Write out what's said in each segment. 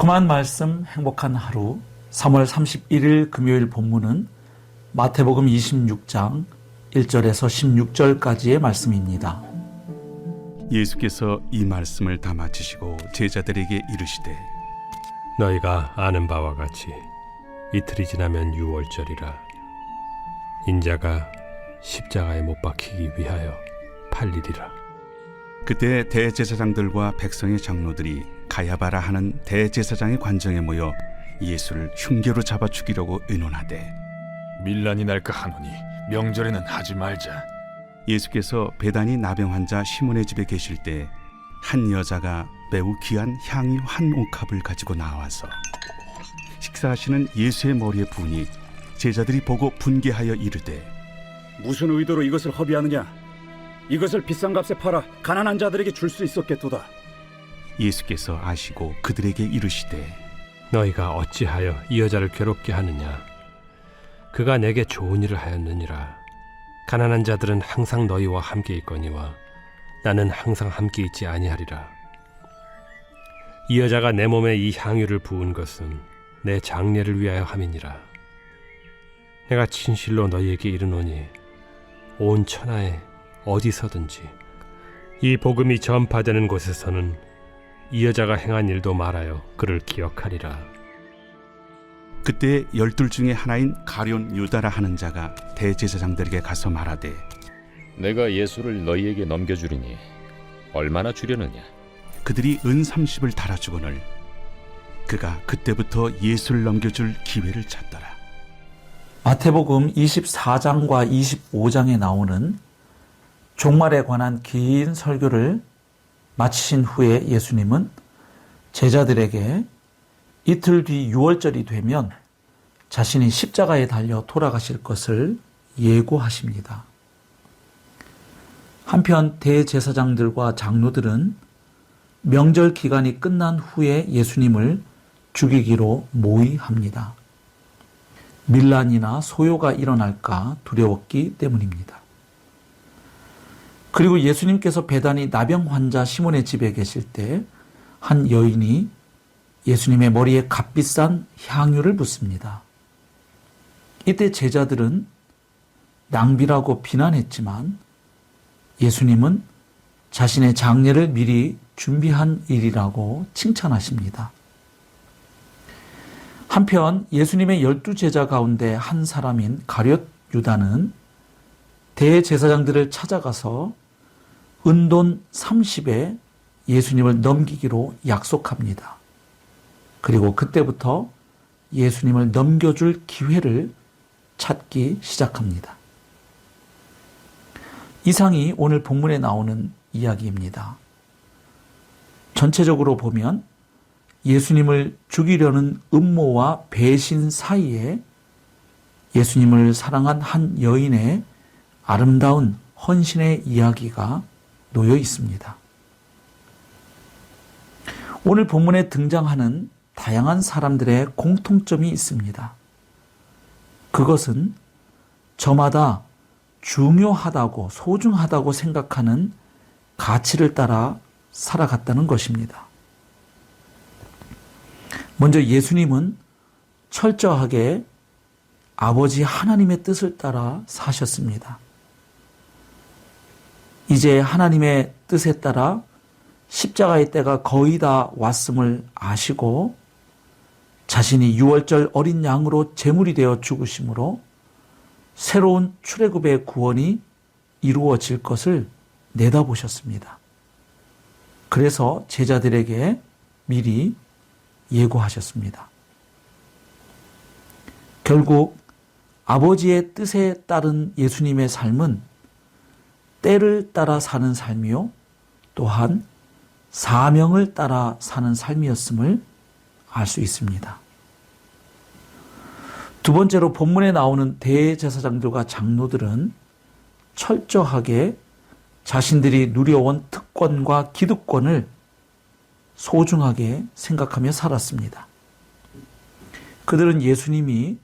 복음한 말씀 행복한 하루 3월 31일 금요일 본문은 마태복음 26장 1절에서 16절까지의 말씀입니다. 예수께서 이 말씀을 다 마치시고 제자들에게 이르시되 너희가 아는 바와 같이 이틀이 지나면 유월절이라 인자가 십자가에 못 박히기 위하여 팔리리라. 그때 대제사장들과 백성의 장로들이 가야바라 하는 대제사장의 관정에 모여 예수를 흉계로 잡아 죽이려고 의논하되 밀란이 날까 하노니 명절에는 하지 말자. 예수께서 베다니 나병 환자 시몬의 집에 계실 때 한 여자가 매우 귀한 향유 한 옥합을 가지고 나와서 식사하시는 예수의 머리에 부으니 제자들이 보고 분개하여 이르되 무슨 의도로 이것을 허비하느냐? 이것을 비싼 값에 팔아 가난한 자들에게 줄 수 있었겠도다. 예수께서 아시고 그들에게 이르시되 너희가 어찌하여 이 여자를 괴롭게 하느냐? 그가 내게 좋은 일을 하였느니라. 가난한 자들은 항상 너희와 함께 있거니와 나는 항상 함께 있지 아니하리라. 이 여자가 내 몸에 이 향유를 부은 것은 내 장례를 위하여 함이니라. 내가 진실로 너희에게 이르노니 온 천하에 어디서든지 이 복음이 전파되는 곳에서는 이 여자가 행한 일도 말하여 그를 기억하리라. 그때 12 중에 하나인 가룟 유다라 하는 자가 대제사장들에게 가서 말하되 내가 예수를 너희에게 넘겨주리니 얼마나 주려느냐? 그들이 은 30을 달아주거늘 그가 그때부터 예수를 넘겨줄 기회를 찾더라. 마태복음 24장과 25장에 나오는 종말에 관한 긴 설교를 마치신 후에 예수님은 제자들에게 이틀 뒤 유월절이 되면 자신이 십자가에 달려 돌아가실 것을 예고하십니다. 한편 대제사장들과 장로들은 명절 기간이 끝난 후에 예수님을 죽이기로 모의합니다. 밀란이나 소요가 일어날까 두려웠기 때문입니다. 그리고 예수님께서 베다니 나병 환자 시몬의 집에 계실 때 한 여인이 예수님의 머리에 값비싼 향유를 붓습니다. 이때 제자들은 낭비라고 비난했지만 예수님은 자신의 장례를 미리 준비한 일이라고 칭찬하십니다. 한편 예수님의 12제자 가운데 한 사람인 가룟 유다는 대제사장들을 찾아가서 은돈 30에 예수님을 넘기기로 약속합니다. 그리고 그때부터 예수님을 넘겨줄 기회를 찾기 시작합니다. 이상이 오늘 본문에 나오는 이야기입니다. 전체적으로 보면 예수님을 죽이려는 음모와 배신 사이에 예수님을 사랑한 한 여인의 아름다운 헌신의 이야기가 놓여 있습니다. 오늘 본문에 등장하는 다양한 사람들의 공통점이 있습니다. 그것은 저마다 중요하다고 소중하다고 생각하는 가치를 따라 살아갔다는 것입니다. 먼저 예수님은 철저하게 아버지 하나님의 뜻을 따라 사셨습니다. 이제 하나님의 뜻에 따라 십자가의 때가 거의 다 왔음을 아시고 자신이 유월절 어린 양으로 제물이 되어 죽으심으로 새로운 출애굽의 구원이 이루어질 것을 내다보셨습니다. 그래서 제자들에게 미리 예고하셨습니다. 결국 아버지의 뜻에 따른 예수님의 삶은 때를 따라 사는 삶이요, 또한 사명을 따라 사는 삶이었음을 알 수 있습니다. 두 번째로 본문에 나오는 대제사장들과 장로들은 철저하게 자신들이 누려온 특권과 기득권을 소중하게 생각하며 살았습니다. 그들은 예수님이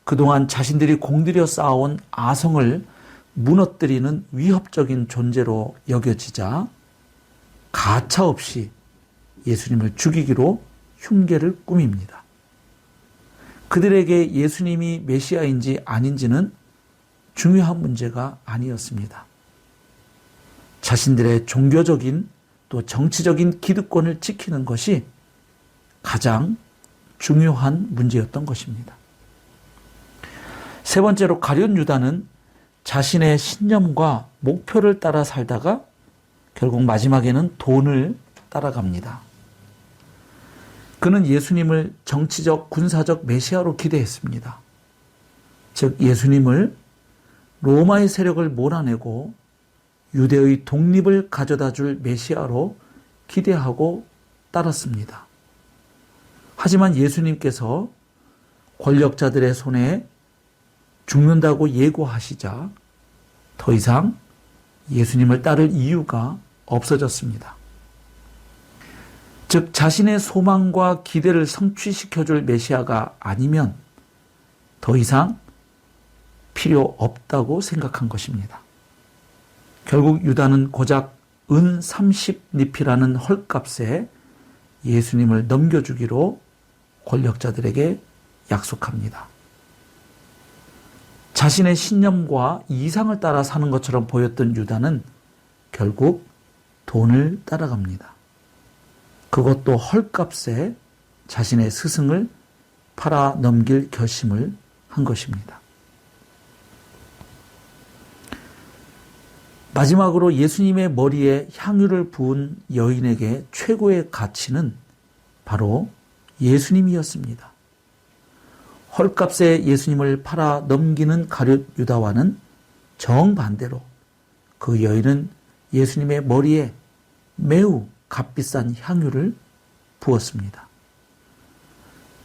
그동안 자신들이 공들여 쌓아온 아성을 무너뜨리는 위협적인 존재로 여겨지자 가차없이 예수님을 죽이기로 흉계를 꾸밉니다. 그들에게 예수님이 메시아인지 아닌지는 중요한 문제가 아니었습니다. 자신들의 종교적인 또 정치적인 기득권을 지키는 것이 가장 중요한 문제였던 것입니다. 세 번째로 가룟 유다는 자신의 신념과 목표를 따라 살다가 결국 마지막에는 돈을 따라갑니다. 그는 예수님을 정치적, 군사적 메시아로 기대했습니다. 즉 예수님을 로마의 세력을 몰아내고 유대의 독립을 가져다 줄 메시아로 기대하고 따랐습니다. 하지만 예수님께서 권력자들의 손에 죽는다고 예고하시자 더 이상 예수님을 따를 이유가 없어졌습니다. 즉 자신의 소망과 기대를 성취시켜줄 메시아가 아니면 더 이상 필요 없다고 생각한 것입니다. 결국 유다는 고작 은 30니피라는 헐값에 예수님을 넘겨주기로 권력자들에게 약속합니다. 자신의 신념과 이상을 따라 사는 것처럼 보였던 유다는 결국 돈을 따라갑니다. 그것도 헐값에 자신의 스승을 팔아 넘길 결심을 한 것입니다. 마지막으로 예수님의 머리에 향유를 부은 여인에게 최고의 가치는 바로 예수님이었습니다. 헐값에 예수님을 팔아 넘기는 가룟 유다와는 정반대로 그 여인은 예수님의 머리에 매우 값비싼 향유를 부었습니다.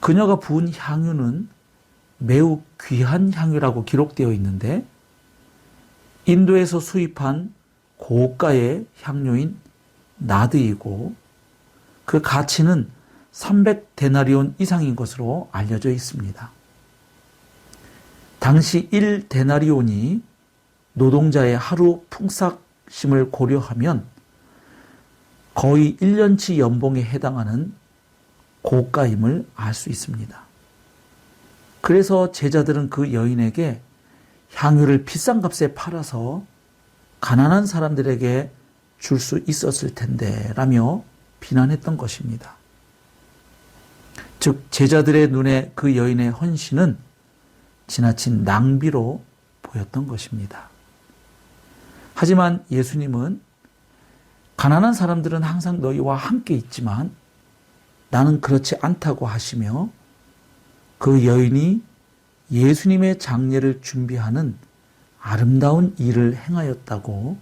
그녀가 부은 향유는 매우 귀한 향유라고 기록되어 있는데 인도에서 수입한 고가의 향료인 나드이고 그 가치는 300데나리온 이상인 것으로 알려져 있습니다. 당시 1데나리온이 노동자의 하루 풍삭심을 고려하면 거의 1년치 연봉에 해당하는 고가임을 알 수 있습니다. 그래서 제자들은 그 여인에게 향유를 비싼 값에 팔아서 가난한 사람들에게 줄 수 있었을 텐데 라며 비난했던 것입니다. 즉 제자들의 눈에 그 여인의 헌신은 지나친 낭비로 보였던 것입니다. 하지만 예수님은 가난한 사람들은 항상 너희와 함께 있지만 나는 그렇지 않다고 하시며 그 여인이 예수님의 장례를 준비하는 아름다운 일을 행하였다고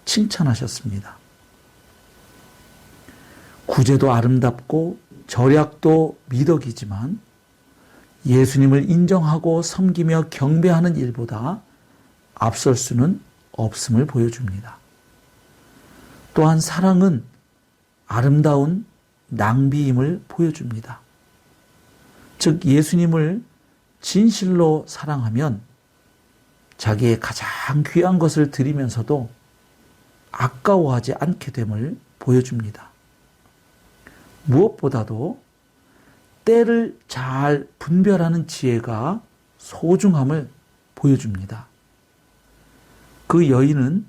칭찬하셨습니다. 구제도 아름답고 절약도 미덕이지만 예수님을 인정하고 섬기며 경배하는 일보다 앞설 수는 없음을 보여줍니다. 또한 사랑은 아름다운 낭비임을 보여줍니다. 즉 예수님을 진실로 사랑하면 자기의 가장 귀한 것을 드리면서도 아까워하지 않게 됨을 보여줍니다. 무엇보다도 때를 잘 분별하는 지혜가 소중함을 보여줍니다. 그 여인은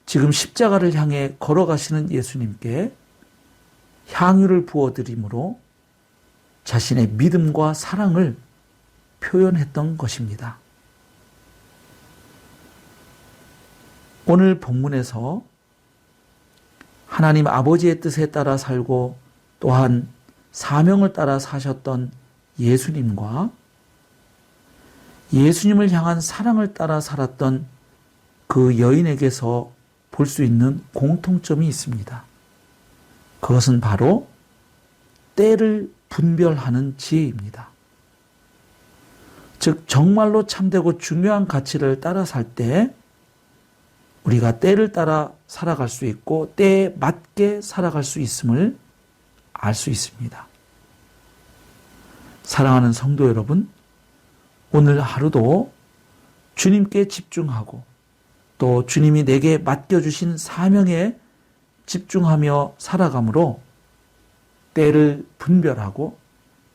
지금 십자가를 향해 걸어가시는 예수님께 향유를 부어드림으로 자신의 믿음과 사랑을 표현했던 것입니다. 오늘 본문에서 하나님 아버지의 뜻에 따라 살고 또한 사명을 따라 사셨던 예수님과 예수님을 향한 사랑을 따라 살았던 그 여인에게서 볼 수 있는 공통점이 있습니다. 그것은 바로 때를 분별하는 지혜입니다. 즉 정말로 참되고 중요한 가치를 따라 살 때 우리가 때를 따라 살아갈 수 있고 때에 맞게 살아갈 수 있음을 알 수 있습니다. 사랑하는 성도 여러분, 오늘 하루도 주님께 집중하고 또 주님이 내게 맡겨주신 사명에 집중하며 살아감으로 때를 분별하고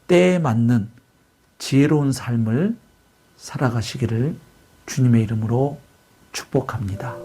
때에 맞는 지혜로운 삶을 살아가시기를 주님의 이름으로 축복합니다.